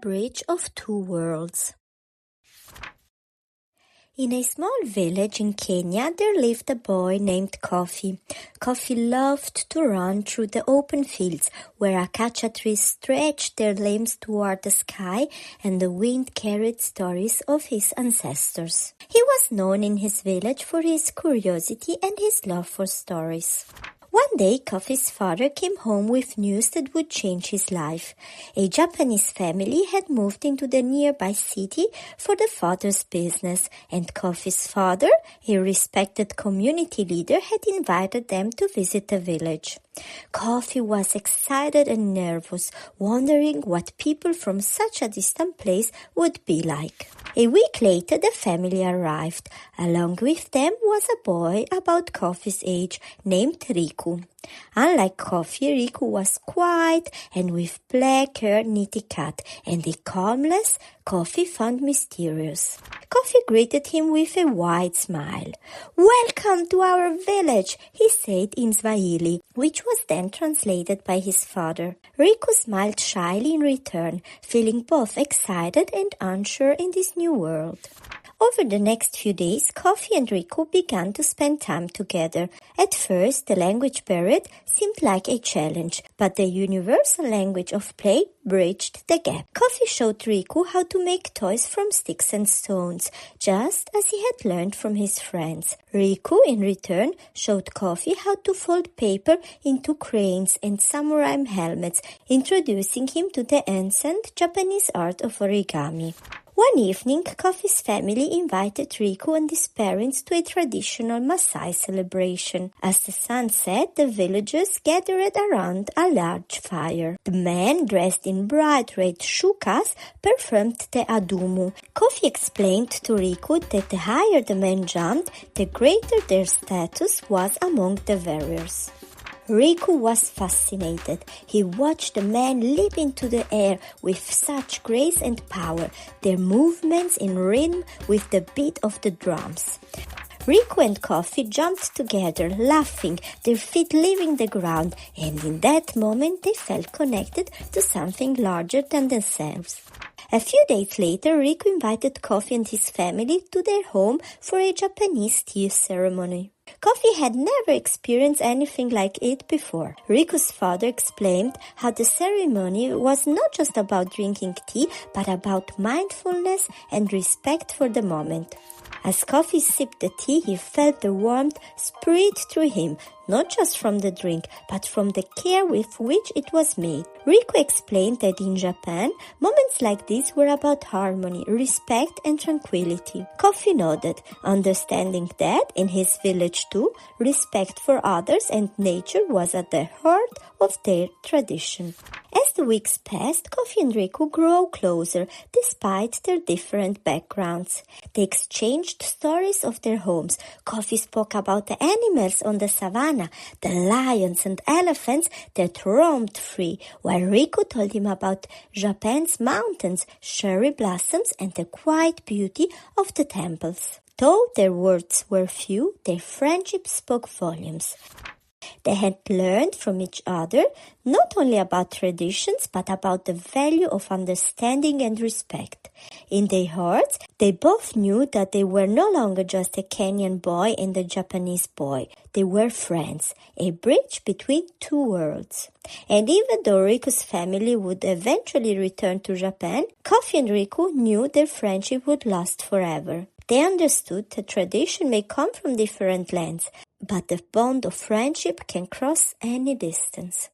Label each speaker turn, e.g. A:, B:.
A: bridge of two worlds. In a small village in Kenya, there lived a boy named Kofi. Kofi loved to run through the open fields where acacia trees stretched their limbs toward the sky and the wind carried stories of his ancestors. He was known in his village for his curiosity and his love for stories. One day, Kofi's father came home with news that would change his life. A Japanese family had moved into the nearby city for the father's business, and Kofi's father, a respected community leader, had invited them to visit the village. Kofi was excited and nervous, wondering what people from such a distant place would be like. A week later, the family arrived. Along with them was a boy about Kofi's age named Riku. Unlike Kofi, Riku was quiet and with black hair knitted cut, and a calmness Kofi found mysterious. Kofi greeted him with a wide smile. "Welcome to our village," he said in Swahili, which was then translated by his father. Riku smiled shyly in return, feeling both excited and unsure in this new world. Over the next few days, Kofi and Riku began to spend time together. At first, the language barrier seemed like a challenge, but the universal language of play bridged the gap. Kofi showed Riku how to make toys from sticks and stones, just as he had learned from his friends. Riku, in return, showed Kofi how to fold paper into cranes and samurai helmets, introducing him to the ancient Japanese art of origami. One evening, Kofi's family invited Riku and his parents to a traditional Maasai celebration. As the sun set, the villagers gathered around a large fire. The men, dressed in bright red shukas, performed the adumu. Kofi explained to Riku that the higher the men jumped, the greater their status was among the warriors. Riku was fascinated. He watched the men leap into the air with such grace and power, their movements in rhythm with the beat of the drums. Riku and Kofi jumped together, laughing, their feet leaving the ground, and in that moment they felt connected to something larger than themselves. A few days later, Riku invited Kofi and his family to their home for a Japanese tea ceremony. Kofi had never experienced anything like it before. Riku's father explained how the ceremony was not just about drinking tea, but about mindfulness and respect for the moment. As Kofi sipped the tea, he felt the warmth spread through him, not just from the drink, but from the care with which it was made. Riku explained that in Japan, moments like this were about harmony, respect, and tranquility. Kofi nodded, understanding that, in his village too, respect for others and nature was at the heart of their tradition. As the weeks passed, Kofi and Riku grew closer, despite their different backgrounds. They exchanged stories of their homes. Kofi spoke about the animals on the savannah, the lions and elephants that roamed free, while Riku told him about Japan's mountains, cherry blossoms, and the quiet beauty of the temples. Though their words were few, their friendship spoke volumes. They had learned from each other not only about traditions, but about the value of understanding and respect. In their hearts, they both knew that they were no longer just a Kenyan boy and a Japanese boy. They were friends, a bridge between two worlds. And even though Riku's family would eventually return to Japan, Kofi and Riku knew their friendship would last forever. They understood that tradition may come from different lands, but the bond of friendship can cross any distance.